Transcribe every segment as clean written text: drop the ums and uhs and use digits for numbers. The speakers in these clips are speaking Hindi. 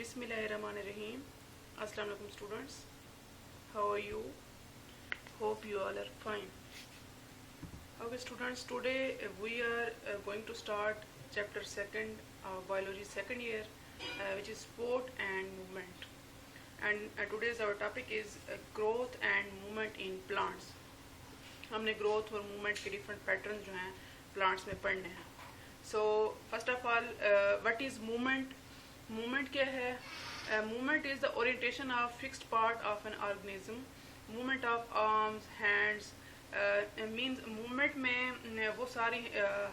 Bismillahirrahmanirrahim. Assalamu alaikum students. How are you? Hope you all are fine. Okay students, today we are going to start chapter 2nd of biology second year, which is sport and movement. And today's our topic is growth and movement in plants. हमने growth और movement के different patterns जो हैं plants में पढ़ने हैं. So first of all, what is movement? Movement क्या है? Movement is the orientation of fixed part of an organism. Movement of arms, hands, means movement में वो सारी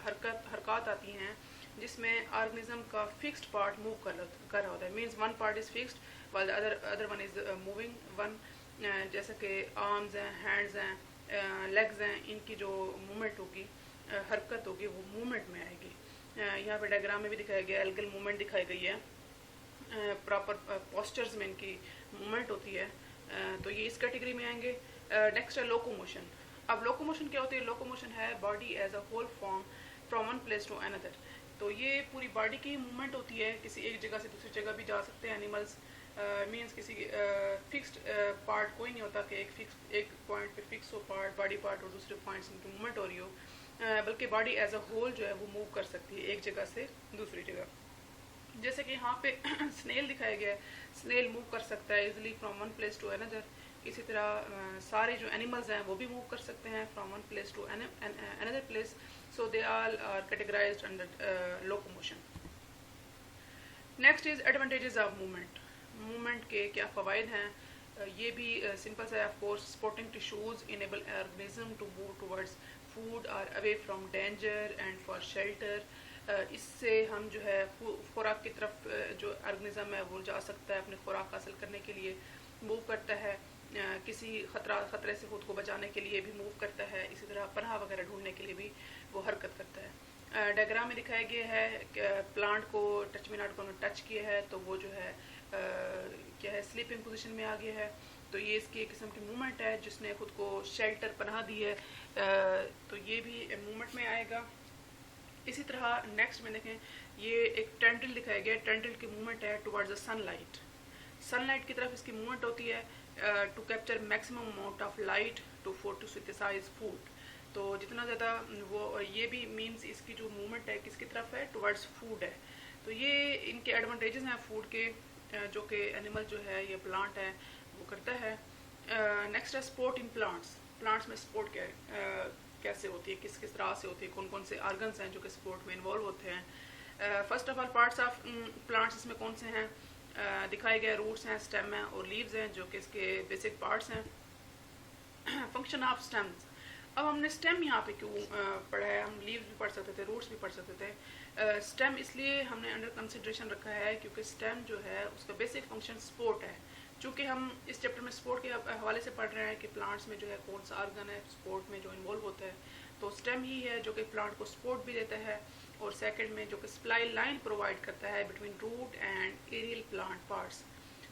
हरकत आती हैं जिसमें organism का fixed part move कर रहा होता है. Means one part is fixed while the other one is moving. One जैसा कि arms हैं, hands हैं, legs हैं, इनकी जो movement होगी, हरकत होगी, वो movement में आएगी. यहाँ पे डायग्राम में भी दिखाया गया, एल्गल मूवमेंट दिखाई गई है, प्रॉपर पोस्चर्स में इनकी मूवमेंट होती है, तो ये इस कैटेगरी में आएंगे. नेक्स्ट है लोकोमोशन. अब लोकोमोशन क्या होती है? लोकोमोशन है body as a whole form from one place to another. तो ये पूरी बॉडी की मूवमेंट होती है, किसी एक जगह से दूसरी जगह भी जा सकते हैं एनिमल्स. मीन्स किसी फिक्स्ड पार्ट कोई नहीं होता कि एक पॉइंट पे फिक्स हो बॉडी पार्ट और दूसरे पॉइंट्स की मूवमेंट हो रही हो, बल्कि बॉडी एज अ होल जो है वो मूव कर सकती है एक जगह से दूसरी जगह. जैसे कि यहाँ पे स्नेल दिखाया गया है, स्नेल मूव कर सकता है easily from one place to another. इसी तरह सारे जो एनिमल्स हैं वो भी मूव कर सकते हैं from one place to another place. So they all are categorized under locomotion. Next is advantages of movement. Movement के क्या फ़वाइद हैं? ये भी सिंपल सा है. Of course supporting tissues enable organism to move towards food और away from danger and for shelter. इससे हम जो है खुराक की तरफ जो ऑर्गेनिज्म है वो जा सकता है, अपने खुराक हासिल करने के लिए मूव करता है, किसी खतरे से खुद को बचाने के लिए भी मूव करता है, इसी तरह पनाह वगैरह ढूंढने के लिए भी वो हरकत करता है. डायग्राम में दिखाया गया है कि प्लांट को टच में नॉट को टच किया है तो वो जो है क्या है, स्लीपिंग पोजीशन में आ गया है. तो ये इसकी एक किस्म की मूवमेंट है जिसने खुद को शेल्टर पनाह दी है, तो ये भी मूवमेंट में आएगा. इसी तरह नेक्स्ट में देखें, ये एक टेंटिल दिखाया गया है. टेंटिल की मूवमेंट है टुवर्ड्स द सनलाइट. सनलाइट की तरफ इसकी मूवमेंट होती है to capture maximum amount of light to synthesize food. तो जितना ज़्यादा वो, ये भी मीन्स इसकी जो मूवमेंट है किसकी तरफ है? टुवर्ड्स फूड है. तो ये इनके एडवांटेजेस हैं फूड के, जो कि एनिमल जो है ये प्लांट है वो करता है. नेक्स्ट है स्पोर्ट इन प्लांट्स. प्लांट्स में स्पोर्ट क्या है, कैसे होती है, किस किस तरह से होती है, कौन कौन से ऑर्गन्स हैं जो कि स्पोर्ट में इन्वॉल्व होते हैं. First of all parts of plants इसमें कौन से हैं? दिखाए गए रूट्स हैं, स्टेम हैं और लीव्स हैं जो कि इसके बेसिक पार्ट्स हैं. Function of stems. अब हमने स्टेम यहाँ पे क्यों पढ़ा है? हम लीव्स भी पढ़ सकते थे, रूट्स भी पढ़ सकते थे. स्टेम इसलिए हमने अंडर कंसिडरेशन रखा है क्योंकि स्टेम जो है उसका बेसिक फंक्शन सपोर्ट है. चूँकि हम इस चैप्टर में स्पोर्ट के हवाले से पढ़ रहे हैं कि प्लांट्स में जो है कौन सा ऑर्गन है स्पोर्ट में जो इन्वॉल्व होता है, तो स्टेम ही है जो कि प्लांट को सपोर्ट भी देता है, और सेकंड में जो कि सप्लाई लाइन प्रोवाइड करता है between root and aerial plant parts.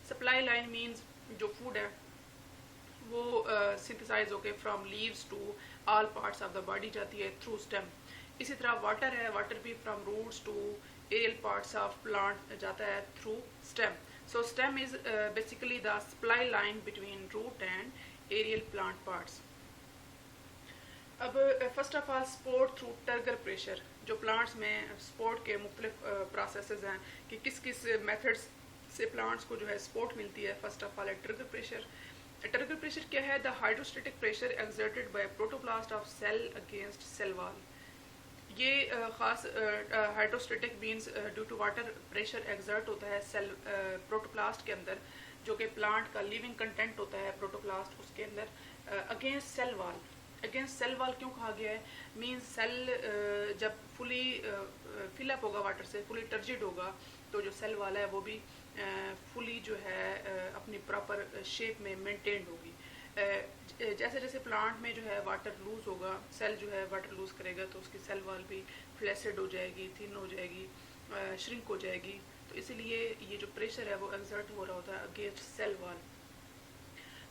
Supply line means जो फूड है वो सिंथेसाइज होके from leaves to all parts of the body जाती है थ्रू स्टेम. इसी तरह वाटर है, वाटर भी from roots to aerial parts of plant जाता है through stem. So stem is basically the supply line between root and aerial plant parts. अब first of all support through turgor pressure. जो प्लांट्स में सपोर्ट के मुख्तलिफ प्रोसेसेस हैं कि किस किस मेथड्स से प्लांट्स को जो है सपोर्ट मिलती है. फर्स्ट ऑफ ऑल है टर्गर प्रेशर. टर्गर प्रेशर क्या है? The hydrostatic pressure exerted by protoplast of cell against cell wall. ये ख़ास hydrostatic means due to water pressure exert होता है सेल प्रोटोप्लास्ट के अंदर, जो कि प्लांट का लिविंग कंटेंट होता है प्रोटोप्लास्ट उसके अंदर, against cell wall. Against cell wall क्यों कहा गया है? मीन्स सेल जब फुली फिलअप होगा वाटर से, फुली टर्जिड होगा, तो जो सेल वॉल है वो भी फुली जो है अपनी प्रॉपर शेप में मेंटेन्ड होगी. जैसे जैसे प्लांट में जो है वाटर लूज होगा, सेल जो है वाटर लूज करेगा तो उसकी सेल वॉल भी फ्लैसिड हो जाएगी, थिन हो जाएगी, श्रिंक हो जाएगी. तो इसीलिए ये जो प्रेशर है वो एक्सर्ट हो रहा होता है against cell wall.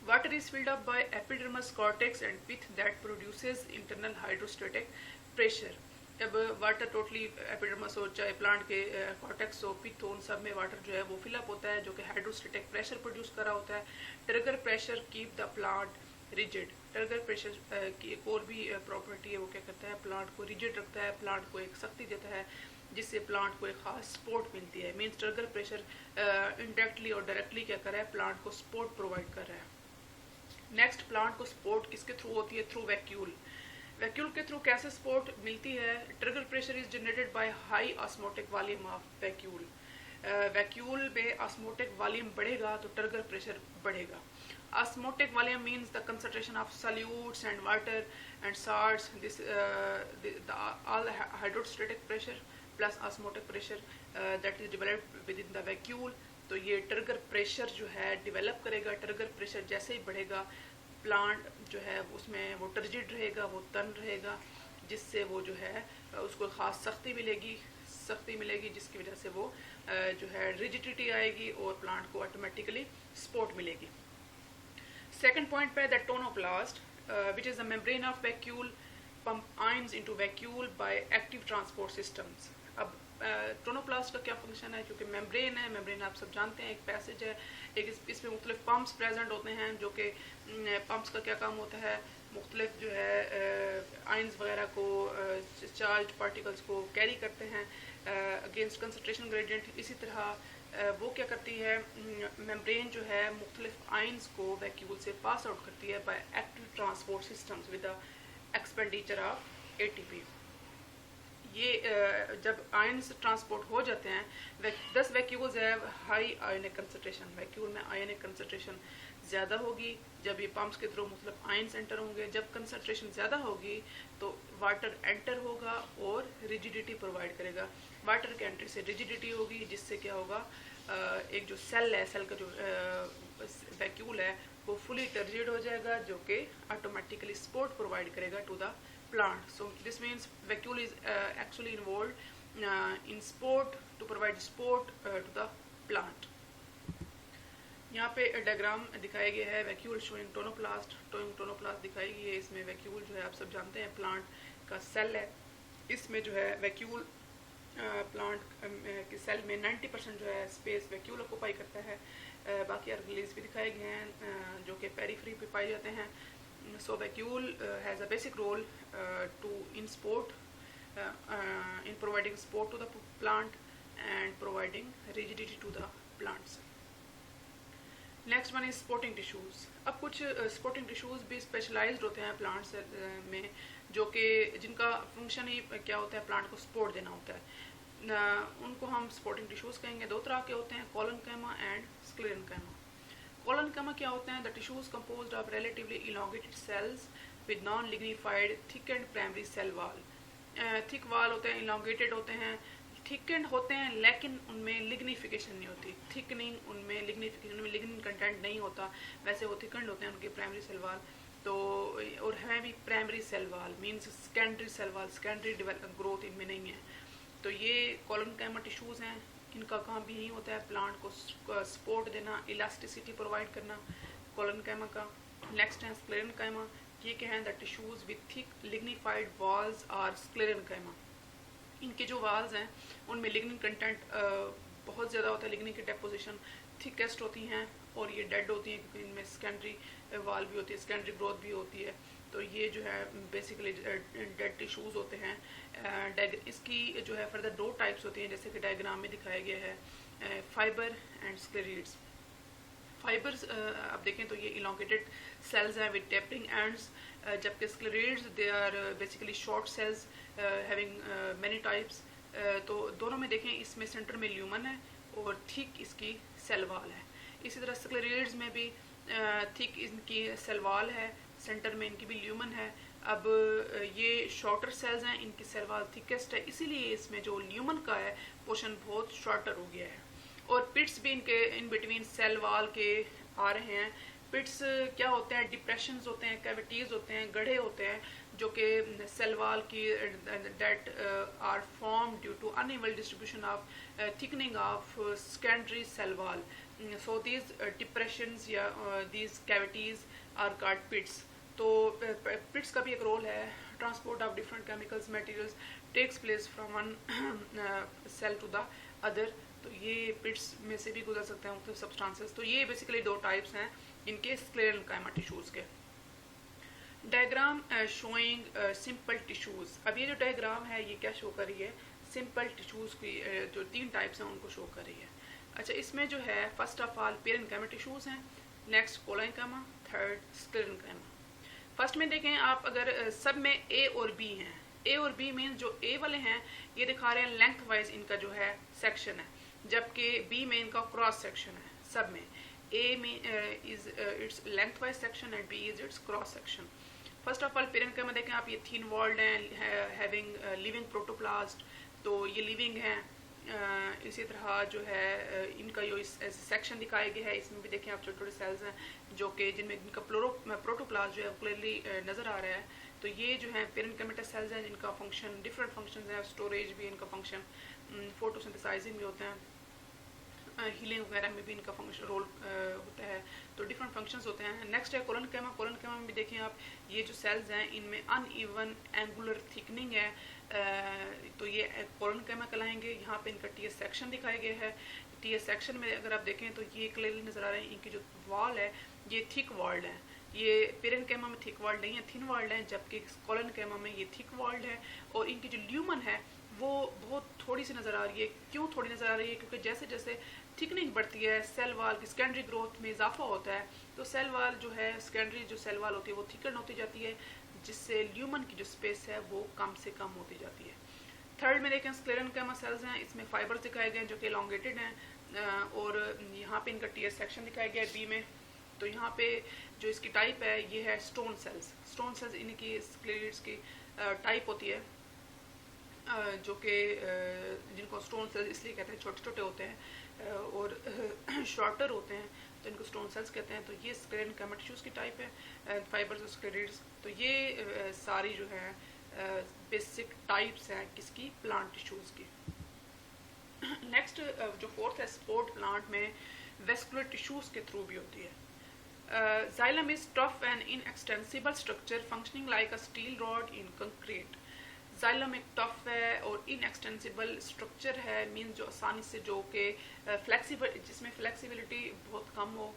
Water is filled up by epidermis cortex and pith that produces internal hydrostatic pressure. जब वाटर टोटली एपिडर्मस हो, चाहे प्लांट के कॉर्टेक्स हो, पित्त हो, उन सब में वाटर जो है वो फिलअप होता है, जो कि हाइड्रोस्टेटिक प्रेशर प्रोड्यूस कर रहा होता है। Trigger pressure keep the plant rigid. Trigger pressure की एक और भी प्रॉपर्टी है, वो क्या करता है, प्लांट को रिजिड रखता है, प्लांट को एक शक्ति देता है, जिससे प्लांट को एक खास सपोर्ट मिलती है। मीन्स ट्रिगर प्रेशर इनडायरेक्टली और डायरेक्टली क्या कर रहा है, प्लांट को सपोर्ट प्रोवाइड कर रहा है। नेक्स्ट, प्लांट को सपोर्ट किसके थ्रू होती है, थ्रू वैक्यूल। वैक्यूल के थ्रू कैसे सपोर्ट मिलती है? Trigger pressure is generated by high osmotic volume of vacuole. Vacuole में ऑस्मोटिक वॉल्यूम बढ़ेगा तो ट्रिगर प्रेशर बढ़ेगा। Osmotic volume means the concentration of solutes and water and salts, this all hydrostatic pressure plus osmotic pressure that is developed with in the vacuole. तो ये ट्रिगर प्रेशर जो है डेवलप करेगा। ट्रिगर प्रेशर जैसे ही बढ़ेगा, प्लांट जो है उसमें वो टर्जिड रहेगा, वो तन रहेगा, जिससे वो जो है उसको ख़ास सख्ती मिलेगी जिसकी वजह से वो जो है रिजिडिटी आएगी और प्लांट को ऑटोमेटिकली सपोर्ट मिलेगी। सेकंड पॉइंट पे, the tonoplast which is the membrane of vacuole pump ions into vacuole by active transport systems. अब टोनोप्लास्ट का क्या फंक्शन है? क्योंकि मेम्ब्रेन है, मेम्ब्रेन आप सब जानते हैं, एक पैसेज है, एक इसमें मुख्तलिफ पम्प्स प्रेजेंट होते हैं, जो कि पम्प्स का क्या काम होता है, मुख्तलिफ जो है आयंस वगैरह को, चार्ज पार्टिकल्स को कैरी करते हैं अगेंस्ट कंसंट्रेशन ग्रेडियंट। इसी तरह वो क्या करती है, मेम्ब्रेन जो है मुख्तलिफ आयंस को वैक्यूल से पास आउट करती है by active transport systems with the expenditure of ATP। ये जब आयन्स ट्रांसपोर्ट हो जाते हैं, 10 वैक्यूल्स है हाई आयनिक कंसंट्रेशन, वैक्यूल में आयनिक कंसंट्रेशन ज़्यादा होगी। जब ये पंप्स के थ्रू मतलब आयन्स एंटर होंगे, जब कंसंट्रेशन ज़्यादा होगी तो वाटर एंटर होगा और रिजिडिटी प्रोवाइड करेगा। वाटर के एंट्री से रिजिडिटी होगी, जिससे क्या होगा, एक जो सेल है, सेल का जो वैक्यूल है वो फुली टर्जिड हो जाएगा, जो कि ऑटोमेटिकली सपोर्ट प्रोवाइड करेगा to the plant. So this means vacuole is actually involved in support to provide support to the plant. यहाँ पे डायग्राम दिखाया गया है, वैक्यूल शोइंग टोनोप्लास्ट, टोनोप्लास्ट दिखाई गई है। इसमें वैक्यूल जो है आप सब जानते हैं प्लांट का सेल है। इसमें जो है वैक्यूल प्लांट के सेल में 90% जो है स्पेस वैक्यूल ऑक्यूपाई करता है। बाकी ऑर्गेनेल्स भी दिखाए गए हैं जो कि पेरिफेरी पे पाए जाते हैं। So vacuole has a basic role to in providing support to the plant and providing rigidity to the plants. Next one is supporting tissues. अब कुछ supporting tissues भी specialized होते हैं plants में, जो कि जिनका function ही क्या होता है, plant को support देना होता है। उनको हम supporting tissues कहेंगे। दो तरह के होते हैं, collenchyma and sclerenchyma। Collenchyma क्या होते हैं? The tissues composed of relatively elongated cells with non-lignified thickened primary cell wall. Thick वाल होते हैं, elongated होते हैं, thickened होते हैं, लेकिन उनमें लिग्निफिकेशन नहीं होती। थिकनिंग उनमें लिग्निन कंटेंट नहीं होता, वैसे वो थिकन्ड होते हैं उनके प्राइमरी सेल वाल। तो और है भी primary cell wall, means secondary cell wall, secondary growth इनमें नहीं है। तो ये कॉलनकाइमा टिश्यूज़ हैं, इनका काम भी नहीं होता है प्लांट को सपोर्ट देना, इलास्टिसिटी प्रोवाइड करना, कॉलनकाइमा का। नेक्स्ट है स्क्लेरेनकाइमा। ये क्या है? The tissues with thick lignified walls are sclerenchyma. इनके जो वॉल्स हैं उनमें लिग्निन कंटेंट बहुत ज़्यादा होता है, लिग्निन की डेपोजिशन थिकेस्ट होती हैं और ये डेड होती हैं, क्योंकि इनमें सेकेंडरी वाल भी होती है, सेकेंडरी ग्रोथ भी होती है। तो ये जो है बेसिकली डेड टिश्यूज़ होते हैं। इसकी जो है फर्दर दो टाइप्स होती हैं, जैसे कि डायग्राम में दिखाया गया है, फाइबर एंड स्क्लेरीड्स। फाइबर्स आप देखें तो ये इलोंगेटेड सेल्स हैं विद टेपरिंग एंड्स, जबकि sclereids they are basically short cells having many types. तो दोनों में देखें, इसमें सेंटर में ल्यूमन है और थिक इसकी सेल वॉल है। इसी तरह स्क्लेरीड्स में भी थिक इनकी सेल वॉल है, सेंटर में इनकी भी ल्यूमन है। अब ये शॉर्टर सेल्स हैं, इनकी सेल वॉल थिकेस्ट है, इसीलिए इसमें जो ल्यूमन का है पोर्शन बहुत शॉर्टर हो गया है। और पिट्स भी इनके इन बिटवीन सेल वॉल के आ रहे हैं। पिट्स क्या होते हैं? डिप्रेशंस होते हैं, कैविटीज़ होते हैं, गड्ढे होते हैं, जो कि सेल वॉल की that are form due to uneven distribution of thickening of secondary cell wall. So these depressions या these cavities are called pits. तो पिट्स का भी एक रोल है, transport of different chemicals materials takes place from one cell to the other. तो ये पिट्स में से भी गुजर सकते हैं मुख्तलिफ सब्सटेंसेस। तो ये बेसिकली दो टाइप्स हैं इनके स्क्लेरेन्काइमा टिश्यूज़ के। Diagram showing simple tissues. अब ये जो डायग्राम है ये क्या शो कर रही है, सिंपल टिश्यूज़ की जो 3 टाइप्स हैं उनको शो कर रही है। अच्छा, इसमें जो है first of all parenchyma tissues हैं, next collenchyma, third sclerenchyma. First में देखें आप, अगर सब में ए और बी हैं, ए और बी मीन जो ए वाले हैं ये दिखा रहे हैं लेंथ वाइज इनका जो है सेक्शन है, जबकि बी में इनका क्रॉस सेक्शन है। सब में ए में is its length wise section and B is its cross section. First of all parenchyma देखें आप, ये थिन वॉल्ड हैं, हैविंग लिविंग प्रोटोप्लास्ट, तो ये लिविंग हैं। इसी तरह जो है इनका जो सेक्शन दिखाया गया है इसमें भी देखें आप छोटे छोटे सेल्स हैं जो कि जिनमें इनका प्रोटोप्लास्ट जो है क्लियरली नज़र आ रहा है। तो ये जो है पेरेन्काइमा सेल्स हैं जिनका फंक्शन डिफरेंट फंक्शंस हैं, स्टोरेज भी इनका फंक्शन, फोटोसिंथेसाइजिंग भी होते हैं, हीलिंग वगैरह में भी इनका फंक्शन रोल होता है। तो डिफरेंट फंक्शंस होते हैं। नेक्स्ट है कोलेन्काइमा। कोलेन्काइमा में भी देखें आप, ये जो सेल्स हैं इनमें अनइवन एंगुलर थिकनिंग है, तो ये कोलेन्काइमा कहलाएंगे। यहाँ पे इनका टीएस सेक्शन दिखाया गया है। टीएस सेक्शन में अगर आप देखें तो ये क्लियरली नज़र आ रहे हैं, इनकी जो वॉल है ये थिक वॉल्ड है। ये पेरेन्काइमा में थिक वॉल्ड नहीं है, थिन वॉल्ड है, जबकि कोलेन्काइमा में ये थिक वॉल्ड है। और इनकी जो ल्यूमन है वो बहुत थोड़ी सी नज़र आ रही है। क्यों थोड़ी नज़र आ रही है? क्योंकि जैसे जैसे थिकनिंग बढ़ती है, सेल वाल की सेकेंडरी ग्रोथ में इजाफा होता है, तो सेल वाल जो है, सेकेंडरी जो सेल वाल होती है वो थिकन होती जाती है, जिससे ल्यूमन की जो स्पेस है वो कम से कम होती जाती है। थर्ड में देखें स्क्लेरेन्काइमा सेल्स हैं, इसमें फाइबर्स दिखाए गए हैं जो कि एलोंगेटेड हैं, और यहाँ पे इनका टीएस सेक्शन दिखाया गया है बी में। तो यहाँ पे जो इसकी टाइप है ये है स्टोन सेल्स। स्टोन सेल्स इनकी स्क्लेरेट्स की टाइप होती है, जो कि जिनको स्टोन सेल्स इसलिए कहते हैं, छोटे छोटे होते हैं और शॉर्टर होते हैं, तो इनको स्टोन सेल्स कहते हैं। तो ये स्क्लेरेन्काइमा टिश्यूज़ की टाइप है, फाइबर्स और स्क्लेरेट्स। तो ये सारी जो है बेसिक टाइप्स हैं किसकी, प्लांट टिश्यूज़ की। नेक्स्ट जो फोर्थ है स्पोर्ट प्लांट में वेस्कुलर टिश्यूज़ के थ्रू भी होती है। Xylem is tough and inextensible structure functioning like a steel rod in concrete. Xylem एक टफ है और इनएक्सटेंसिबल स्ट्रक्चर है, मीन्स जो आसानी से जो कि फ्लेक्सिबल, जिसमें फ्लेक्सिबिलिटी बहुत कम हो,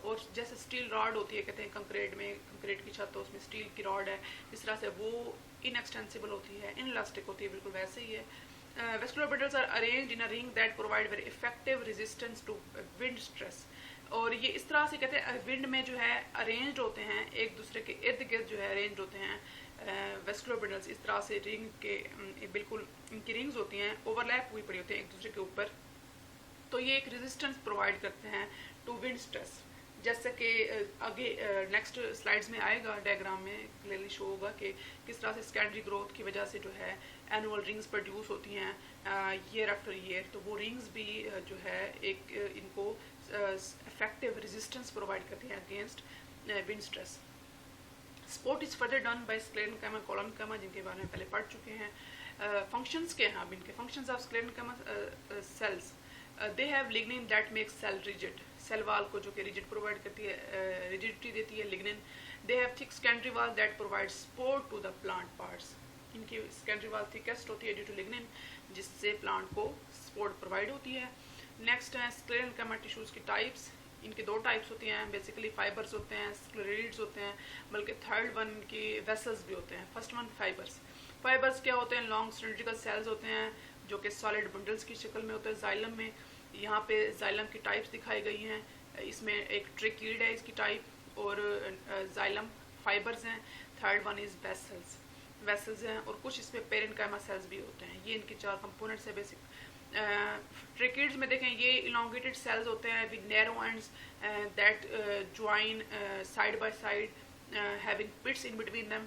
और जैसे स्टील रॉड होती है कहते हैं कंक्रीट में, कंक्रीट की छत तो उसमें स्टील की रॉड है, इस तरह से वो इनएक्सटेंसिबल होती है, इनइलास्टिक होती है, बिल्कुल वैसे ही है। Vascular bundles are arranged in a ring that provide very effective resistance to wind stress. और ये इस तरह से कहते हैं विंड में जो है अरेंज्ड होते हैं, एक दूसरे के इर्द गिर्द जो है अरेंज्ड होते हैं वेस्कुलर बंडल्स, इस तरह से रिंग के बिल्कुल इनकी रिंग्स होती हैं, ओवरलैप हुई पड़ी होती हैं एक दूसरे के ऊपर। तो ये एक रेजिस्टेंस प्रोवाइड करते हैं टू विंड स्ट्रेस, जैसे कि आगे नेक्स्ट स्लाइड्स में आएगा, डायग्राम में क्लियरली शो होगा कि किस तरह से सेकेंडरी ग्रोथ की वजह से जो है एनुअल रिंग्स प्रोड्यूस होती हैं ईयर आफ्टर ईयर। तो वो रिंग्स भी जो है एक इनको इफेक्टिव रेजिस्टेंस प्रोवाइड करती हैं against wind stress. Sport is further done by sclerenchyma, collenchyma, जिनके बारे में पहले पढ़ चुके हैं। फंक्शंस के हैं अब इनके, functions of sclerenchyma cells, they have lignin that makes cell rigid, cell wall को जो कि रिजिड प्रोवाइड करती है, रिजिडिटी देती है lignin. They have thick secondary wall that provide support to the plant parts, इनकी सेकेंडरी वाल थिकेस्ट होती है ड्यू टू लिग्निन, जिससे प्लांट को सपोर्ट प्रोवाइड होती है। नेक्स्ट है स्क्लेरेन्काइमा टिश्यूज़ की टाइप्स, इनकी दो टाइप्स होती हैं, बेसिकली फाइबर्स होते हैं, स्क्लेरेट्स होते हैं, बल्कि थर्ड वन इनकी वेसल्स भी होते हैं। First one fibres. फाइबर्स क्या होते हैं? लॉन्ग सिलिंड्रिकल सेल्स होते हैं जो कि सॉलिड बंडल्स की शक्ल में होते हैं। जाइलम में यहाँ पे जाइलम की टाइप्स दिखाई गई हैं, इसमें एक ट्रेकीड है इसकी टाइप, और जाइलम फाइबर्स हैं। Third one is vessels, vessels हैं, और कुछ इसमें पेरेन्काइमा सेल्स भी होते हैं। ये इनके चार कंपोनेंट्स है बेसिक। ट्रेकीड्स में देखें ये इलोंगेटेड सेल्स होते हैं with narrow ends that join side by side having pits in between them,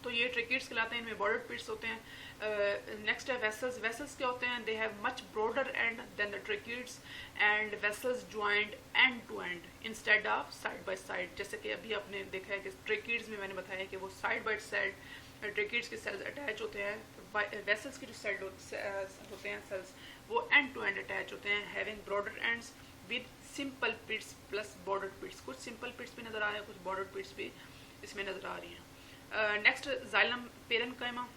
तो ये ट्रेकीड्स कहलाते हैं, इनमें बॉर्डर्ड पिट्स होते हैं। नेक्स्ट है वेसल्स। वेसल्स क्या होते हैं? They have much broader and than the tracheids and vessels joint end to end instead of side by side. जैसे कि अभी आपने देखा है कि ट्रेकीड्स में मैंने बताया कि वो साइड बाय साइड ट्रेकीड्स के सेल्स अटैच होते हैं, वेसल्स के जो सेल होते हैं सेल्स वो एंड टू एंड अटैच होते हैं, having broader ends with simple pits plus bordered pits. कुछ सिंपल पिट्स भी नजर आ रहे हैं, कुछ बॉर्डर्ड पिट्स भी इसमें नजर आ रही हैं। Next xylem parenchyma.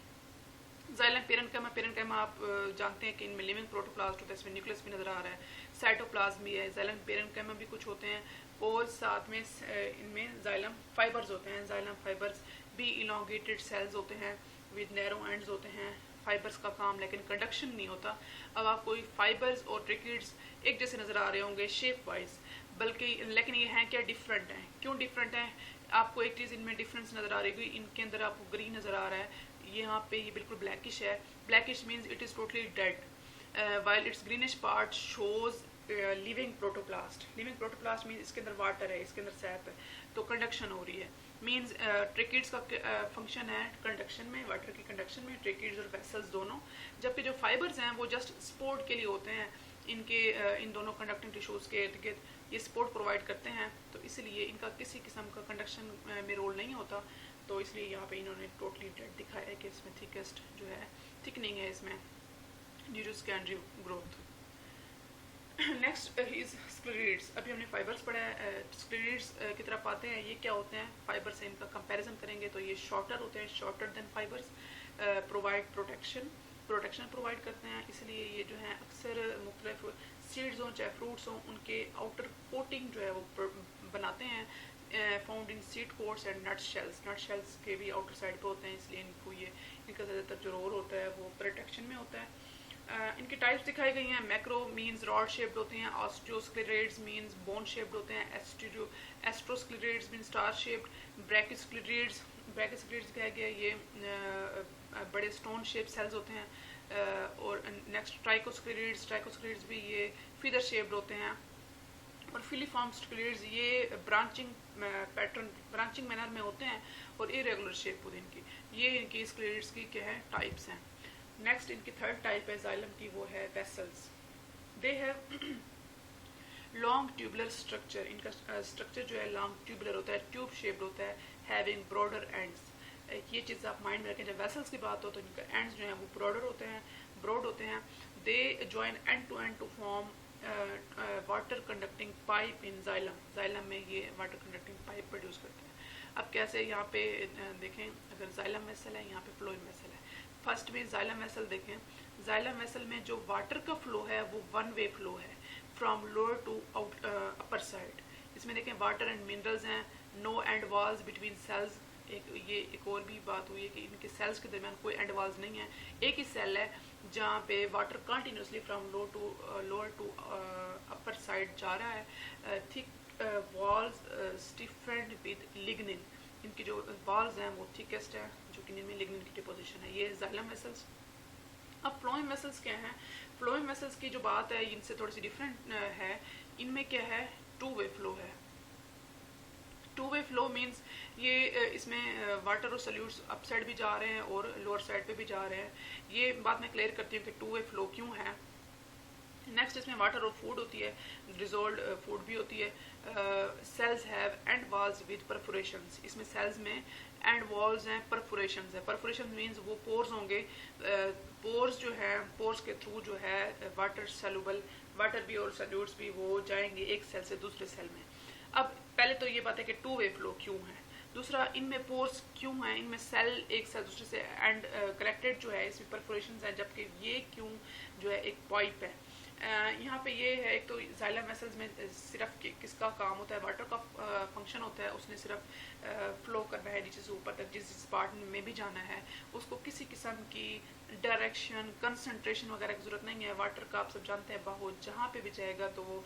Xylem parenchyma आप जानते हैं कि इनमें लिविंग प्रोटोप्लास्ट होता है, इसमें न्यूक्लियस भी नजर आ रहा है, साइटोप्लाज्म भी है, जाइलम पेरेंकाइमा भी कुछ होते हैं, और साथ में इनमें जाइलम फाइबर्स होते हैं। जाइलम फाइबर्स भी इलोंगेटेड सेल्स होते हैं विद नैरो एंड्स होते हैं, फाइबर्स का काम, लेकिन कंडक्शन नहीं होता। अब आपको फाइबर्स और ट्रिकिड्स एक जैसे नजर आ रहे होंगे शेप वाइज, बल्कि लेकिन ये हैं क्या, डिफरेंट हैं। क्यों डिफरेंट हैं? आपको एक चीज़ इनमें डिफरेंस नजर आ रही है, इनके अंदर आपको ग्रीन नजर आ रहा है, यहाँ पे ये बिल्कुल ब्लैकिश है। Blackish means it is totally dead, while it's greenish part shows living protoplast. Living protoplast means इसके अंदर वाटर है, इसके अंदर सैप है, तो कंडक्शन हो रही है। मीन्स ट्रिकिड्स का फंक्शन है कंडक्शन में, वाटर की कंडक्शन में, ट्रिकिड्स और वेसल्स दोनों। जबकि जो फाइबर्स हैं वो जस्ट सपोर्ट के लिए होते हैं, इनके इन दोनों कंडक्टिंग टिश्यूज के इर्द गिर्द ये सपोर्ट प्रोवाइड करते हैं, तो इसलिए इनका किसी किस्म का कंडक्शन में रोल नहीं होता। तो इसलिए यहाँ पे इन्होंने टोटली डेड दिखाया है कि इसमें थिकेस्ट जो है थिकनिंग है इसमें due to secondary growth. Next is sclereids. अभी हमने फाइबर्स पढ़ा है, स्क्लेरिड्स की तरफ आते हैं। ये क्या होते हैं? फाइबर से इनका कंपैरिजन करेंगे तो ये शॉर्टर होते हैं, shorter than fibres, provide protection provide करते हैं। इसलिए ये जो है अक्सर मुख्तलिफ सीड्स हों चाहे फ्रूट्स हों, उनके आउटर कोटिंग जो है वो बनाते हैं, found in seed coats and nut shells. Nut shells के भी आउटर साइड पे होते हैं, इसलिए इनको ये इनका ज़्यादातर जो रोल होता है वो प्रोटेक्शन में होता है। इनकी टाइप्स दिखाई गई हैं। मैक्रो मीन्स रॉड शेप्ड होते हैं, ऑस्टियोस्क्लेरोइड्स मीन्स बोन शेप्ड होते हैं, एस्ट्रोस्क्लेरोइड्स मीन्स स्टार शेप्ड, ब्रैकियोस्क्लेरोइड्स कहा गया ये बड़े स्टोन शेप सेल्स होते हैं, और नेक्स्ट ट्राइकोस्क्लेरोइड्स भी ये फीदर शेप्ड होते हैं, और फिलीफॉर्म स्क्लेरोइड्स ये ब्रांचिंग मैनर में होते हैं और इरेगुलर शेप होती है इनकी। ये इनकी स्क्लेरोइड्स की क्या है टाइप्स हैं। नेक्स्ट इनकी थर्ड टाइप है जाइलम की, वो है vessels. They have long tubular structure. इनका स्ट्रक्चर जो है लॉन्ग ट्यूबुलर होता है, ट्यूब शेप्ड होता है, हैविंग ब्रॉडर एंड्स। ये चीज़ आप माइंड में रखें, जब वेसल्स की बात हो तो इनका एंड्स जो है वो ब्रॉड होते हैं। They join end to form water conducting pipe in xylem में ये वाटर कंडक्टिंग पाइप प्रोड्यूस करते हैं। अब कैसे, यहाँ पे देखें, अगर जाइलम वेसल है, यहाँ पे फ्लोइम वेसल है। फर्स्ट में जाइलम वेसल देखें, जाइलम वेसल में जो वाटर का फ्लो है वो वन वे फ्लो है from lower to upper side. इसमें देखें वाटर एंड मिनरल्स हैं, no end walls between cells. एक और भी बात हुई है कि इनके सेल्स के दरमियान कोई एंड वॉल्स नहीं है, एक ही सेल है जहाँ पे water continuously from lower to upper side जा रहा है। Thick walls stiffened with lignin. इनकी जो वॉल्स हैं वो थिकेस्ट है, जो कि इनमें लिग्निन की डिपोजिशन है। ये जाइलम वेसल्स। अब फ्लोइम वेसल्स क्या हैं? फ्लोइम वेसल्स की जो बात है इनसे थोड़ी सी डिफरेंट है। इनमें क्या है, टू वे फ्लो है। टू वे फ्लो मीन्स ये इसमें वाटर और सल्यूट्स अप साइड भी जा रहे हैं और लोअर साइड पे भी जा रहे हैं। ये बात मैं क्लियर करती हूँ कि टू वे फ्लो क्यों है। नेक्स्ट इसमें वाटर और फूड होती है, डिजोल्व्ड फूड भी होती है। Cells have end walls with perforations. इसमें सेल्स में एंड वॉल्स हैं, परफोरेशंस है। परफोरेशन मीन्स वो पोर्स होंगे, पोर्स जो है पोर्स के थ्रू जो है वाटर सॉल्युबल, वाटर भी और सल्यूट्स भी वो जाएंगे एक सेल से दूसरे सेल में। अब पहले तो ये बात है कि टू वे फ्लो क्यों है। दूसरा, इनमें पोर्स क्यों हैं, इनमें सेल एक सेल दूसरे से एंड कलेक्टेड जो है, इसमें परफोरेशंस हैं, जबकि ये क्यों जो है एक पाइप है। यहाँ पे ये है, एक तो जाइलम वेसल्स में सिर्फ किसका काम होता है, वाटर का फंक्शन होता है, उसने सिर्फ फ्लो करना है नीचे से ऊपर तक, जिस पार्ट में भी जाना है उसको किसी किस्म की डायरेक्शन कंसंट्रेशन वगैरह की जरूरत नहीं है। वाटर का आप सब जानते हैं बहुत जहाँ पे भी जाएगा तो वो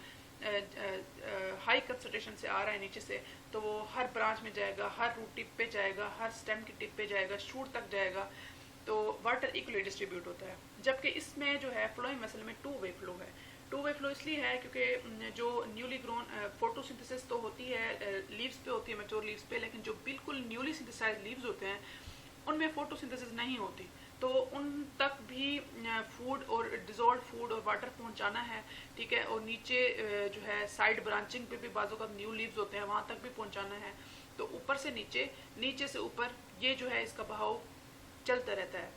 हाई कंसंट्रेशन से आ रहा है नीचे से, तो वो हर ब्रांच में जाएगा, हर रूट टिप पे जाएगा, हर स्टेम की टिप पे जाएगा, शूट तक जाएगा, तो वाटर इक्वली डिस्ट्रीब्यूट होता है। जबकि इसमें जो है फ्लोइंग वेसल में टू वे फ्लो है। टू वे फ्लो इसलिए है क्योंकि जो न्यूली ग्रोन फोटोसिंथेसिस तो होती है लीव्स पे होती है, मैच्योर लीव्स पे, लेकिन जो बिल्कुल न्यूली सिंथेसाइज्ड लीव्स होते हैं उनमें फोटोसिंथेसिस नहीं होती, तो उन तक भी फूड और डिजोल्व फूड और वाटर पहुंचाना है, ठीक है। और नीचे जो है साइड ब्रांचिंग पे भी बाजू का न्यू लीव्स होते हैं, वहां तक भी पहुंचाना है। तो ऊपर से नीचे, नीचे से ऊपर, ये जो है इसका बहाव चलता रहता है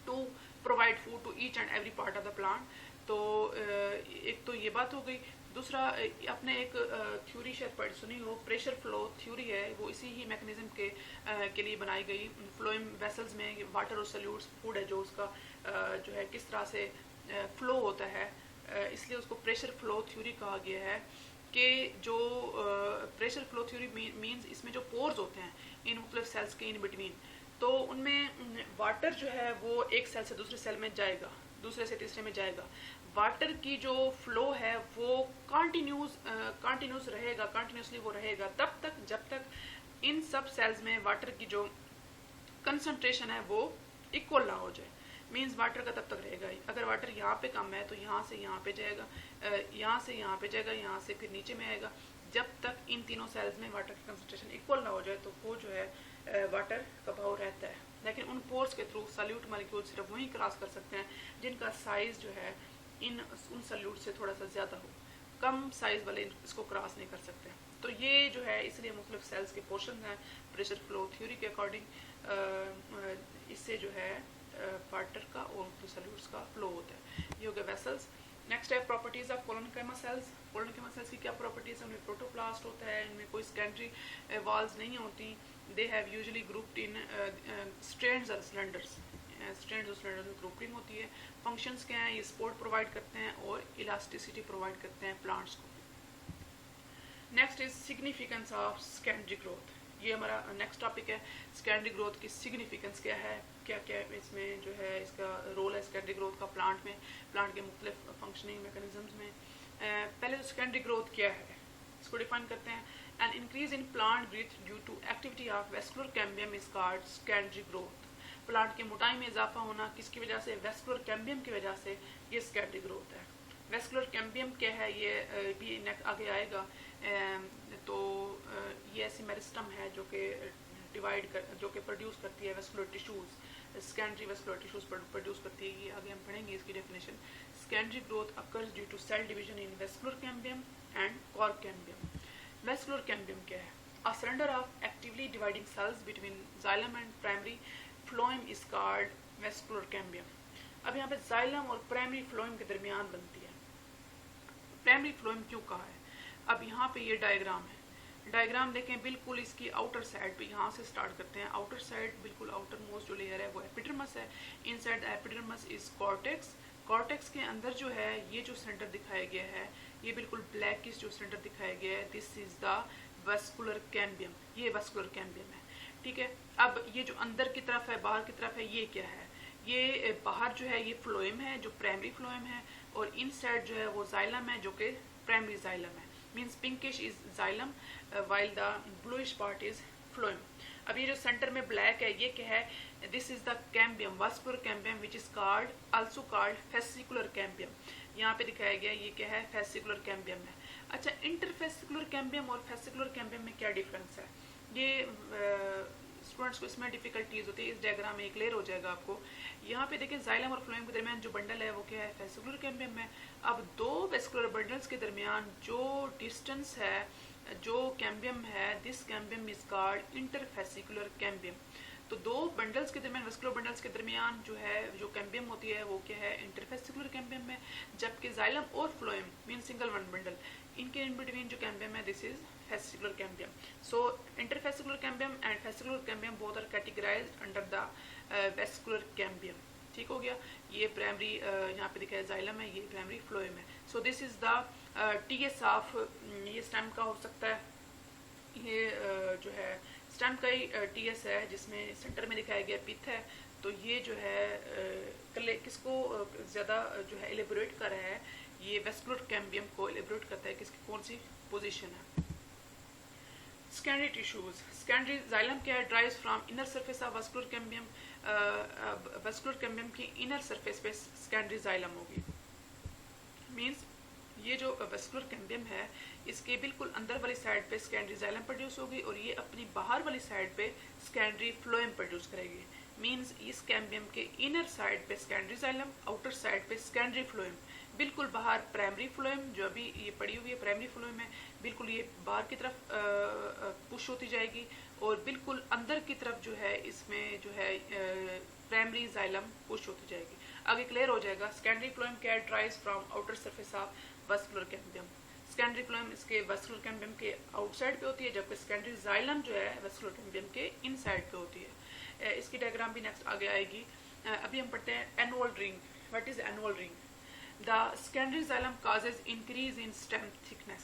to provide food to each and every part of the plant. तो एक तो ये बात हो गई। दूसरा आपने एक थ्योरी शायद सुनी हो, प्रेशर फ्लो थ्योरी है, वो इसी ही मैकेनिज्म के लिए बनाई गई। फ्लोइम वेसल्स में वाटर और सल्यूट्स फूड है जो उसका जो है किस तरह से फ्लो होता है, इसलिए उसको प्रेशर फ्लो थ्योरी कहा गया है। कि जो प्रेशर फ्लो थ्योरी मीन्स इसमें जो पोर्स होते हैं इन मुख्तलिफ सेल्स के इन बिटवीन, तो उनमें वाटर जो है वो एक सेल से दूसरे सेल में जाएगा, दूसरे से तीसरे में जाएगा। वाटर की जो फ्लो है वो कंटिन्यूस रहेगा, कंटिन्यूसली वो रहेगा तब तक जब तक इन सब सेल्स में वाटर की जो कंसंट्रेशन है वो इक्वल ना हो जाए। मीन्स वाटर का तब तक रहेगा ही। अगर वाटर यहाँ पे कम है तो यहाँ से यहाँ पे जाएगा, यहाँ से यहाँ पे जाएगा, यहाँ से फिर नीचे में आएगा। जब तक इन तीनों सेल्स में वाटर की कंसंट्रेशन इक्वल ना हो जाए तो वो जो है वाटर का भाव रहता है। लेकिन उन पोर्स के थ्रू सल्यूट मॉलिक्यूल सिर्फ वही क्रॉस कर सकते हैं जिनका साइज जो है उन सल्यूट से थोड़ा सा ज़्यादा हो। कम साइज वाले इसको क्रॉस नहीं कर सकते। तो ये जो है इसलिए मुख्तलिफ सेल्स के पोर्शन हैं प्रेशर फ्लो थ्योरी के अकॉर्डिंग। इससे जो है वाटर का और सल्यूट्स का फ्लो होता है। ये हो गया वेसल्स। नेक्स्ट है प्रॉपर्टीज ऑफ कोलोनकेमा सेल्स। कोलोनकेमा सेल्स की क्या प्रॉपर्टीज है? उनमें प्रोटोप्लास्ट होता है, इनमें कोई सेकेंडरी वॉल्स नहीं होती। They have usually grouped in strands और सिलेंडर्स। स्ट्रैंड्स और सिलेंडर्स में ग्रुपिंग होती है। फंक्शंस क्या हैं? ये सपोर्ट प्रोवाइड करते हैं और इलास्टिसिटी प्रोवाइड करते हैं प्लांट्स को। Next is significance of secondary growth. ये हमारा नेक्स्ट टॉपिक है। सेकेंडरी ग्रोथ की सिग्निफिकेंस क्या है, क्या क्या इसमें जो है इसका रोल है सेकेंडरी ग्रोथ का प्लांट में, प्लांट के मुख्तलिफ फंक्शनिंग मैकेनिज्म्स में। पहले तो सेकेंडरी ग्रोथ क्या है इसको डिफाइन करते हैं। An increase in plant breath due to activity of vascular cambium is called secondary growth. Plant की मोटाई में इजाफा होना किसकी वजह से? वेस्कुलर कैम्बियम की वजह से, ये सेकेंडरी ग्रोथ है। वेस्कुलर कैम्बियम क्या है ये भी आगे आएगा। तो ये ऐसी मेरिस्टम है जो कि जो कि प्रोड्यूस करती है vascular tissues, secondary vascular tissues produce करती है। ये आगे हम पढ़ेंगे इसकी definition. Secondary growth occurs due to cell division in vascular cambium and cork cambium. Vascular cambium क्या है? A cylinder of actively dividing cells between xylem and primary phloem is called vascular cambium. अब यहाँ पे जाइलम और प्राइमरी फ्लोएम के दरमियान बनती है। प्राइमरी फ्लोएम क्यों कहा है? अब यहाँ पे ये डायग्राम है, डायग्राम देखें। बिल्कुल इसकी आउटर साइड पे यहाँ से स्टार्ट करते हैं। आउटर साइड बिल्कुल आउटर मोस्ट जो लेयर है वो एपिडर्मस है। Inside epidermis is cortex. Cortex के अंदर जो है ये जो सेंटर दिखाया गया है, ये बिल्कुल ब्लैकिश जो सेंटर दिखाया गया है, this is the vascular cambium. ये वेस्कुलर कैम्बियम है, ठीक है। अब ये जो अंदर की तरफ है, बाहर की तरफ है, ये क्या है? ये बाहर जो है ये फ्लोएम है जो प्राइमरी फ्लोएम है, और इनसाइड जो है वो जाइलम है जो कि प्राइमरी जाइलम है। Means pinkish is xylem while the bluish part is phloem। अब ये जो सेंटर में ब्लैक है ये क्या है? This is the cambium, vascular cambium which is called also called fascicular cambium. यहाँ पे दिखाया गया ये क्या है? फेसिकुलर कैम्बियम है। अच्छा, इंटरफेसिकुलर कैम्बियम और फेसिकुलर कैम्बियम में क्या डिफरेंस है? ये स्टूडेंट्स को इसमें डिफिकल्टीज होती है। इस डायग्राम में क्लियर हो जाएगा आपको। यहाँ पे देखें जाइलम और फ्लोएम के दरमियान जो बंडल है वो क्या है? फेसिकुलर कैम्बियम में। अब दो वेस्कुलर बंडल्स के दरमियान जो डिस्टेंस है, जो कैम्बियम है, this cambium is called interfascicular cambium. तो दो बंडल्स के दरमियान, वेस्कुलर बंडल्स के दरमियान जो है जो कैम्बियम होती है वो क्या है? इंटरफेसिकुलर कैम्बियम में। जबकि जाइलम और phloem mean single one bundle, इनके इन बिटवीन जो कैम्बियम है this is fascicular cambium. So interfascicular cambium and fascicular cambium both are categorized under the vascular cambium. ठीक हो गया। ये प्राइमरी यहाँ पे दिखाया जाइलम है, ये प्राइमरी फ्लोएम है। So this is the TS of, ये स्टेम का हो सकता है, ये जो है स्टेम का ही टीएस है जिसमें सेंटर में दिखाया गया पिथ है। तो ये जो है किसको ज़्यादा जो है एलिबोरेट कर रहा है? ये वेस्कुलर कैम्बियम को एलिबोरेट करता है। किसकी कौन सी पोजीशन है? Secondary tissues. सेकेंडरी जाइलम क्या है? Drives from inner surface of vascular cambium. Vascular cambium की इनर सरफेस पे सेकेंडरी जाइलम होगी। मींस ये जो वेस्कुलर कैम्बियम है इसके बिल्कुल अंदर वाली साइड पे सेकेंडरी जाइलम प्रोड्यूस होगी और ये अपनी बाहर वाली साइड पे सेकेंडरी फ्लोएम प्रोड्यूस करेगी। मींस इस कैम्बियम के इनर साइड पे सेकेंडरी जाइलम, आउटर साइड पे सेकेंडरी फ्लोएम। बिल्कुल बाहर प्राइमरी फ्लोएम जो अभी ये पड़ी हुई है प्राइमरी फ्लोएम है, बिल्कुल ये बाहर की तरफ पुश होती जाएगी और बिल्कुल अंदर की तरफ जो है इसमें जो है प्राइमरी जाइलम पुश होती जाएगी। आगे क्लियर हो जाएगा। Secondary phloem characterize from outer surface of vascular cambium. Secondary phloem इसके वेस्कुलर कैम्बियम के आउटसाइड पे होती है, जबकि सेकेंडरी जाइलम जो है वेस्कुलर कैम्बियम के इनसाइड पे होती है। इसकी डायग्राम भी नेक्स्ट आगे आएगी। अभी हम पढ़ते हैं annual ring. What is annual ring? The secondary xylem causes increase in stem thickness.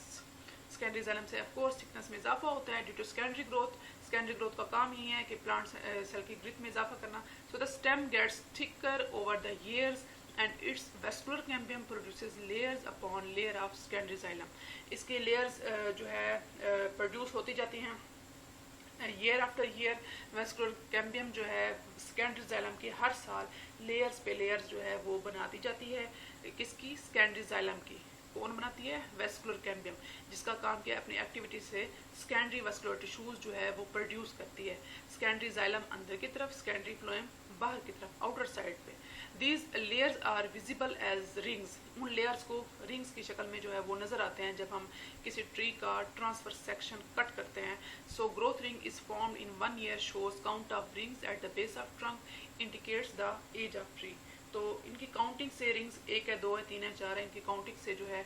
Secondary xylem से ऑफकोर्स थिकनेस में इजाफा होता है due to secondary growth. Secondary growth का काम ही है कि प्लांट सेल की ग्रोथ में इजाफा करना। So the stem gets thicker over the years and its vascular cambium produces layers upon layer of secondary xylem। इसके layers जो है प्रोड्यूस होती जाती हैं year after year. Vascular cambium जो है सेकेंडरी जाइलम की हर साल लेयर्स पे लेयर्स जो है वो बनाती जाती है। किसकी? सेकेंडरी जाइलम की। कौन बनाती है? वेस्कुलर कैम्बियम, जिसका काम क्या है अपनी एक्टिविटी से सेकेंडरी वेस्कुलर टिश्यूज जो है वो प्रोड्यूस करती है। सेकेंडरी जाइलम अंदर की तरफ, सेकेंडरी फ्लोएम बाहर की तरफ, आउटर साइड पे। These layers are visible as rings. उन लेयर्स को रिंग्स की शक्ल में जो है वो नजर आते हैं जब हम किसी ट्री का ट्रांसफर सेक्शन कट करते हैं। So growth ring is formed in 1 year, shows count of rings at the base of trunk, indicates the age of tree. तो इनकी काउंटिंग से रिंग्स 1 है, 2 है, 3 है, 4 है, इनकी काउंटिंग से जो है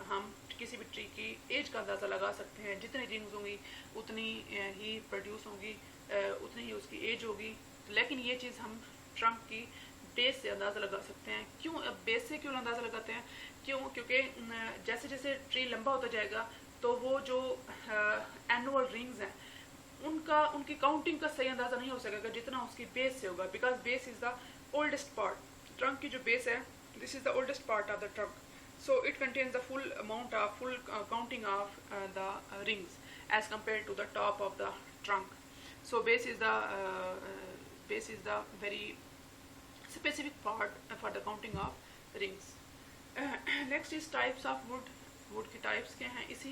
हम किसी भी ट्री की एज का अंदाज़ा लगा सकते हैं। जितनी रिंग्स होंगी उतनी ही प्रोड्यूस होंगी, उतनी ही उसकी एज होगी। लेकिन ये चीज़ हम ट्रंक की बेस से अंदाज़ा लगा सकते हैं। क्यों? अब बेस से क्यों अंदाज़ा लगाते हैं? क्यों? क्योंकि जैसे जैसे ट्री लंबा होता जाएगा तो वो जो एनुअल रिंग्स हैं उनकी काउंटिंग का सही अंदाज़ा नहीं हो सकेगा जितना उसकी बेस से होगा। Because base is the oldest part. Trunk की जो बेस है, this is the oldest part of the trunk, so it contains the full amount of full counting of the rings as compare to the top of the trunk. So base is the very specific part for the counting of rings। next is types of wood। wood की types क्या हैं? इसी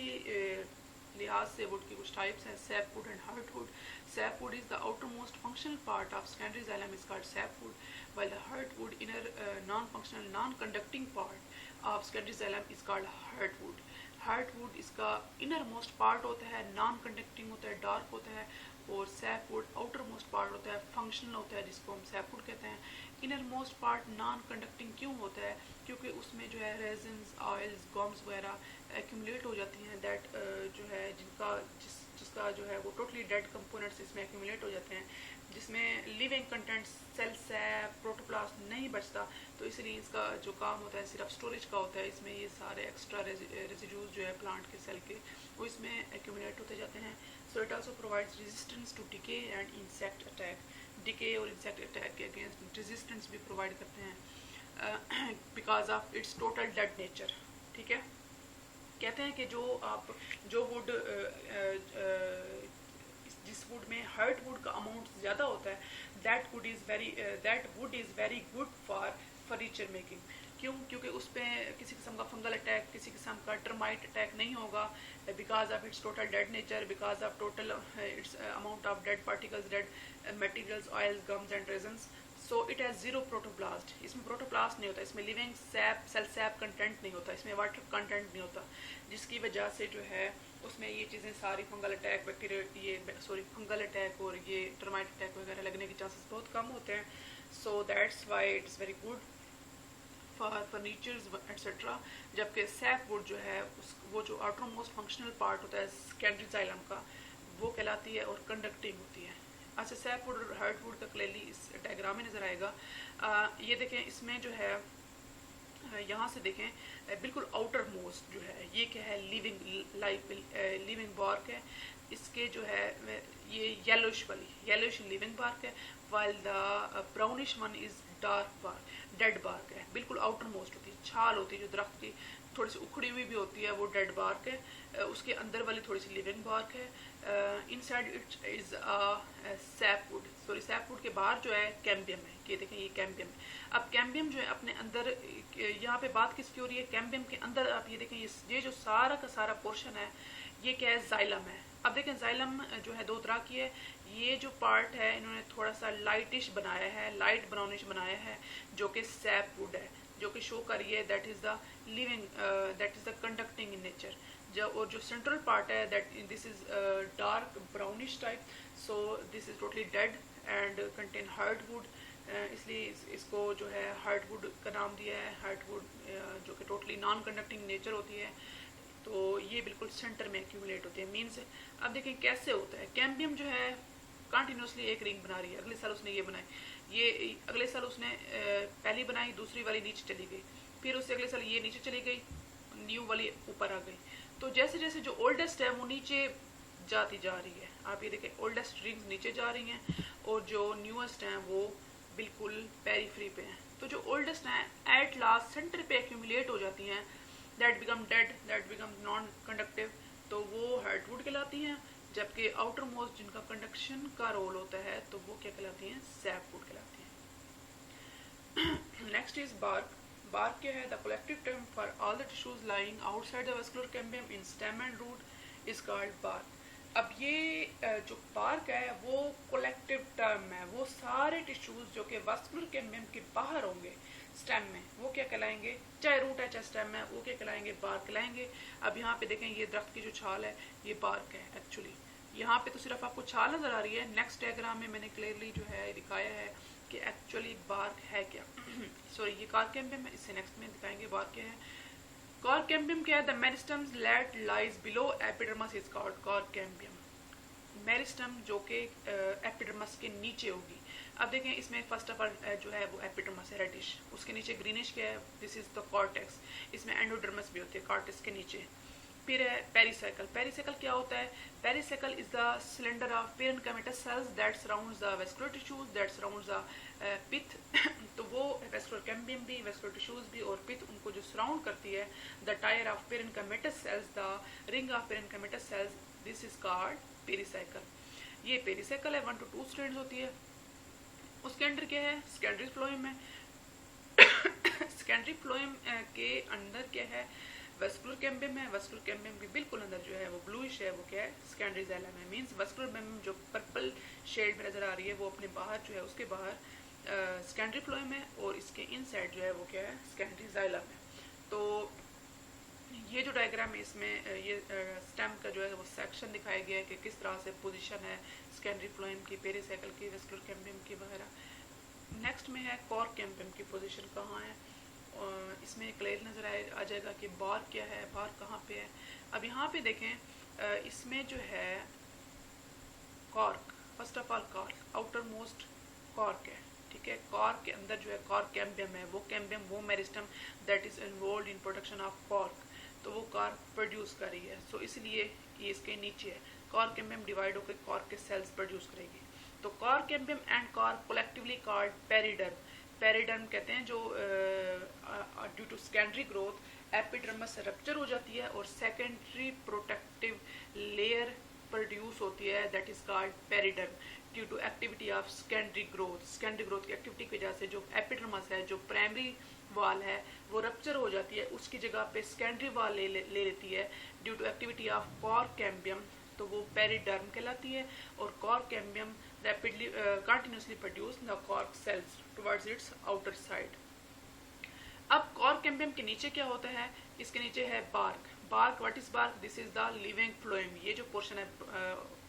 लिहाज से wood की कुछ types हैं। sapwood and heartwood। sapwood is the outermost functional part of secondary xylem is called sapwood, while the heartwood inner non-functional non-conducting part of secondary xylem is called heartwood। heartwood इसका innermost part होता है, non-conducting होता है, dark होता है, और सैपवुड आउटर मोस्ट पार्ट होता है, फंक्शनल होता है, जिसको हम सैपवुड कहते हैं। Inner most part non conducting क्यों होता है? क्योंकि उसमें जो है रेजिन्स, ऑयल्स, गम्स वगैरह एक्यूमुलेट हो जाती हैं, दैट जो है जिसका जो है वो टोटली डेड कंपोनेंट्स इसमें एक्यूमुलेट हो जाते हैं, जिसमें living contents cell sap protoplast नहीं बचता। तो इसलिए इसका जो काम होता है सिर्फ स्टोरेज का होता है। इसमें ये सारे एक्स्ट्रा रेजिड्यूज जो है प्लांट के सेल के वो इसमें एक्यूमुलेट होते जाते हैं। So it also provides resistance to decay and insect attack. Decay और इंसेक्ट अटैक के अगेंस्ट रेजिस्टेंस भी प्रोवाइड करते हैं because of its total dead nature. ठीक है, कहते हैं कि जो वुड जिस वुड में हार्ड वुड का अमाउंट ज़्यादा होता है, that would is very good for furniture making. क्यों? क्योंकि उस पर किसी किस्म का फंगल अटैक, किसी किस्म का टर्माइट अटैक नहीं होगा, because of its total dead nature, because of total its amount of dead particles, dead materials, oils, gums and resins. So it has zero protoplast. इसमें प्रोटोप्लास्ट नहीं होता, इसमें living sap, cell sap content नहीं होता, इसमें वाटर कंटेंट नहीं होता, जिसकी वजह से जो है उसमें ये चीज़ें सारी फंगल अटैक, फंगल अटैक और ये टर्माइट अटैक वगैरह लगने के चांसेस बहुत कम होते हैं। So that's why it is very good for furnitures etcetera. जबकि सैप वुड जो है वो जो आउटर मोस्ट फंक्शनल पार्ट होता है सेकेंडरी जाइलम का, वो कहलाती है और कंडक्टिंग होती है। अच्छा, सैप वुड और हार्ड वुड का क्लियरली इस डायग्राम में नज़र आएगा। ये देखें, इसमें जो है यहाँ से देखें बिल्कुल आउटर मोस्ट जो है ये क्या है, लिविंग बार्क है। इसके जो है ये येलोइश लिविंग बार्क है, while the brownish one is dark bark, dead bark है। बिल्कुल आउटर मोस्ट होती है, छाल होती है जो दरख्त की थोड़ी सी उखड़ी हुई भी होती है, वो डेड बार्क है। उसके अंदर वाली थोड़ी सी लिविंग बार्क है। Inside it is sapwood. Sapwood के बाहर जो है कैम्बियम है। ये देखें, ये कैम्बियम है। अब कैम्बियम जो है अपने अंदर, यहाँ पे बात किसकी हो रही है? कैम्बियम के अंदर आप ये देखें, ये जो सारा का सारा पोर्शन है ये क्या है? जाइलम है। अब देखें, जाइलम जो है दो तरह की है। ये जो पार्ट है इन्होंने थोड़ा सा लाइटिश बनाया है, लाइट ब्राउनिश बनाया है, जो कि सैपवुड है, जो कि शो कर रही है that is the living, that is the conducting in nature. और जो सेंट्रल पार्ट है that this is dark brownish type, so this is totally dead and contain hardwood इसलिए इसको जो है हार्डवुड का नाम दिया है। हार्डवुड जो कि टोटली नॉन कंडक्टिंग नेचर होती है, तो ये बिल्कुल सेंटर में एक्यूमुलेट होती है। मीन्स अब देखें कैसे होता है। कैम्बियम जो है कंटिन्यूसली एक रिंग बना रही है। अगले साल उसने ये बनाई, ये अगले साल उसने पहली बनाई, दूसरी वाली नीचे चली गई, फिर उससे अगले साल ये नीचे चली गई, न्यू वाली ऊपर आ गई। तो जैसे जैसे जो ओल्डेस्ट है वो नीचे जाती जा रही है। आप ये देखें, ओल्डेस्ट रिंग्स नीचे जा रही हैं और जो न्यूएस्ट हैं वो बिल्कुल पेरीफ्री पे हैं। तो जो ओल्डेस्ट हैं एट लास्ट सेंटर पे एक्यूमुलेट हो जाती हैं, that become dead, that become non conductive, तो वो हार्डवुड कहलाती हैं। जबकि आउटर मोस्ट जिनका कंडक्शन का रोल होता है तो वो क्या कहलाती हैं, सैपवुड कहलाती हैं। Next is bark. बार्क क्या है, the collective term for all the tissues lying outside the vascular cambium in stem and root is called bark. अब ये जो बार्क है वो कलेक्टिव टर्म है, वो सारे टिश्यूज जो कि वैस्कुलर कैम्बियम के बाहर होंगे स्टेम में, वो क्या कहलाएंगे, चाहे रूट है चाहे स्टेम है, वो क्या कहलाएंगे, बार्क कहलाएंगे। अब यहाँ पे देखें, ये दरख्त की जो छाल है ये बार्क है एक्चुअली। यहाँ पे तो सिर्फ आपको छाल नजर आ रही है। नेक्स्ट डायग्राम में मैंने क्लियरली जो है दिखाया है कि एक्चुअली बार्क है क्या। सॉरी, ये कॉर्क कैम्बियम है, इससे नेक्स्ट में दिखाएंगे बार्क क्या है। कॉर्क कैम्बियम क्या है, the meristems that lies below epidermis is called cork cambium. Meristem जो कि एपिडर्मस के नीचे होगी। अब देखें, इसमें फर्स्ट ऑफ ऑल जो है वो एपिडर्मस है रेडिश, उसके नीचे ग्रीनिश क्या है, दिस इज द कॉर्टेक्स। इसमें एंडोडर्मस भी होते हैं कॉर्टेक्स के नीचे। फिर है पेरिसाइकल। पेरिसाइकल क्या होता है, pericycle is the cylinder of parenchymatous cells that surrounds the vascular tissues, that surrounds the pith. तो वो वैस्कुलर कैम्बियम भी, वैस्कुलर टिश्यूज भी और पिथ, उनको जो सराउंड करती है, the tier of parenchymatous cells, the ring of parenchymatous cells, this is called pericycle. ये पेरिसाइकल है, 1 to 2 स्ट्रैंड्स होती है। उसके अंदर क्या है, सेकेंडरी फ्लोएम है। सेकेंडरी फ्लोएम के अंदर क्या है, वैस्कुलर कैम्बियम है। वैस्कुलर कैम्बियम के बिल्कुल अंदर जो है वो ब्लूइश है, वो क्या है, सेकेंडरी जाइलम है। मींस वैस्कुलर कैम्बियम जो पर्पल शेड में नजर आ रही है वो अपने बाहर जो है, उसके बाहर सेकेंडरी फ्लोएम है और इसके इनसाइड जो है वो क्या है, सेकेंडरी जाइलम है। तो ये जो डायग्राम है इसमें ये स्टेम का जो है वो सेक्शन दिखाया गया है कि किस तरह से पोजीशन है सेकेंडरी फ्लोएम की, पेरिसाइकल की, वैस्कुलर कैम्बियम की वगैरह। नेक्स्ट में है कॉर्क कैम्बियम की पोजीशन कहाँ है, इसमें क्लियर नजर आ जाएगा कि बार्क क्या है, बार्क कहाँ पे है। अब यहाँ पे देखें, इसमें जो है cork, first of all cork outer most cork है, ठीक है। कॉर्क के अंदर जो है कॉर्क कैम्बियम है, वो कैम्बियम वो meristem that is involve in production of cork, तो वो कॉर्क प्रोड्यूस कर रही है। सो इसलिए ये इसके नीचे है। कॉर्क कैम्बियम डिवाइड होकर कॉर्क के सेल्स प्रोड्यूस करेगी। तो cork cambium and cork collectively called periderm. Periderm कहते हैं जो due to secondary growth epidermis rupture हो जाती है और सेकेंडरी प्रोटेक्टिव लेयर प्रोड्यूस होती है, that is called periderm due to activity of secondary growth. Secondary growth की एक्टिविटी की वजह से जो एपिडर्मस है, जो प्राइमरी वॉल है, वो रप्चर हो जाती है, उसकी जगह पे सेकेंडरी वॉल ले लेती है due to activity of cork cambium, तो वो पेरिडर्म कहलाती है। और cork cambium rapidly continuously produce the cork cells towards its outer side। अब कॉर्क कैम्बियम के नीचे क्या होता है, इसके नीचे है bark. Bark, what is bark, this is the living phloem. ये जो पोर्शन है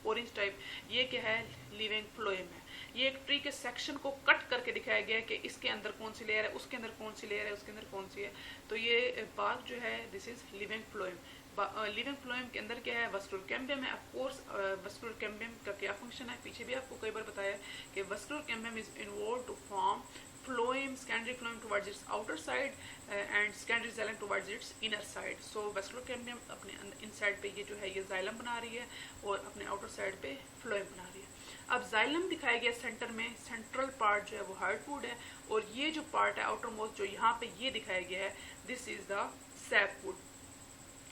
ऑरेंज टाइप, ये क्या है, लिविंग फ्लोएम है। ये एक ट्री के सेक्शन को कट करके दिखाया गया है कि इसके अंदर कौन सी लेयर है, उसके अंदर कौन सी लेयर है, उसके अंदर कौन सी है। तो ये बार्क जो है this is living phloem. Living phloem के अंदर क्या है, वैस्कुलर कैम्बियम है। ऑफ कोर्स वैस्कुलर कैम्बियम का क्या फंक्शन है, पीछे भी आपको कई बार बताया है कि vascular cambium is involve to form phloem, secondary phloem towards its outer side and secondary xylem towards its inner side. So vascular cambium अपने इनसाइड पे ये जो है ये जाइलम बना रही है और अपने आउटर साइड पे फ्लोएम बना रही है। अब जाइलम दिखाया गया सेंटर में, सेंट्रल पार्ट जो है वो हार्डवुड है और ये जो पार्ट है आउटर मोस्ट जो यहाँ पे ये दिखाया गया है, दिस इज द सैपवुड।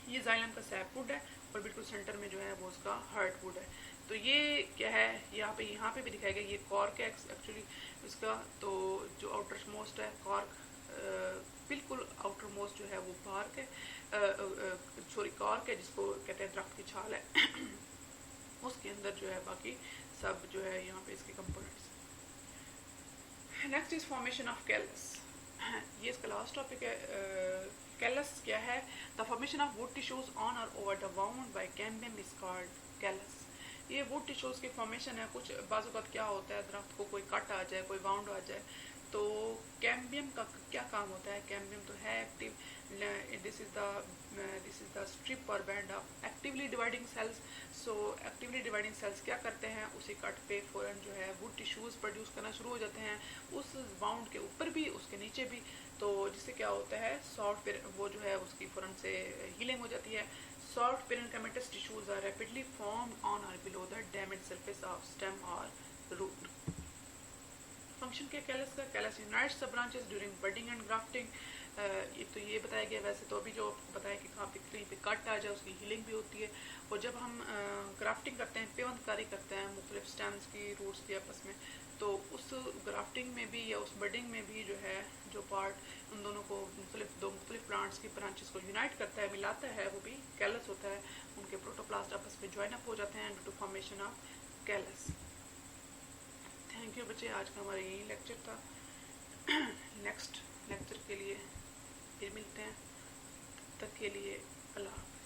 ये जाइलम का सैपवुड है और बिल्कुल सेंटर में जो है वो उसका हार्डवुड है। तो ये क्या है, यहाँ पे भी दिखाया गया, ये कॉर्क है एक्चुअली इसका। तो जो आउटर मोस्ट है कॉर्क, बिल्कुल आउटर मोस्ट जो है वो बार्क है, सॉरी कॉर्क है, जिसको कहते हैं दरख्त की छाल है। उसके अंदर जो है बाकी सब जो है यहाँ पे इसके components. Next is formation of callus. ये इसका लास्ट टॉपिक है। कैलस क्या है, the formation of wood tissues on और over the wound by cambium is called callus. ये वुड टिश्यूज़ की फॉर्मेशन है। कुछ बाज़ औक़ात क्या होता है, दरख्त को कोई कट आ जाए, कोई वाउंड आ जाए, तो कैम्बियम का क्या काम होता है? कैम्बियम तो है active, this is the strip और band of actively dividing cells. So actively dividing cells क्या करते हैं, उसी कट पे फ़ौरन जो है वुड टिश्यूज़ प्रोड्यूस करना शुरू हो जाते हैं, उस बाउंड के ऊपर भी, उसके नीचे भी। तो जिससे क्या होता है, सॉफ्ट वो जो है उसकी फ़ौरन से हीलिंग हो जाती है। Soft parenchymatous tissues are rapidly formed on और below the damage surface of stem और रूट। फंक्शन के कैलस का, callus unites the branches during budding and grafting. तो ये बताया गया। वैसे तो अभी जो बताया कि कहाँ पे कहीं पे कट आ जाए उसकी हीलिंग भी होती है। और जब हम ग्राफ्टिंग करते हैं, पेवंतकारी करते हैं मुख्तलिफ स्टेम्स की, रूट्स की आपस में, तो उस ग्राफ्टिंग में भी या उस बडिंग में भी जो है, जो पार्ट उन दोनों को दो मुख्तलिफ प्लांट्स की ब्रांचेस को यूनाइट करता है, मिलाता है, वो भी कैलस होता है। उनके प्रोटोप्लास्ट आपस में ज्वाइन अप हो जाते हैं due to formation of callus. Thank you बच्चे, आज का हमारा यही लेक्चर था। नेक्स्ट लेक्चर के लिए फिर मिलते हैं, तब तक के लिए अल्लाह।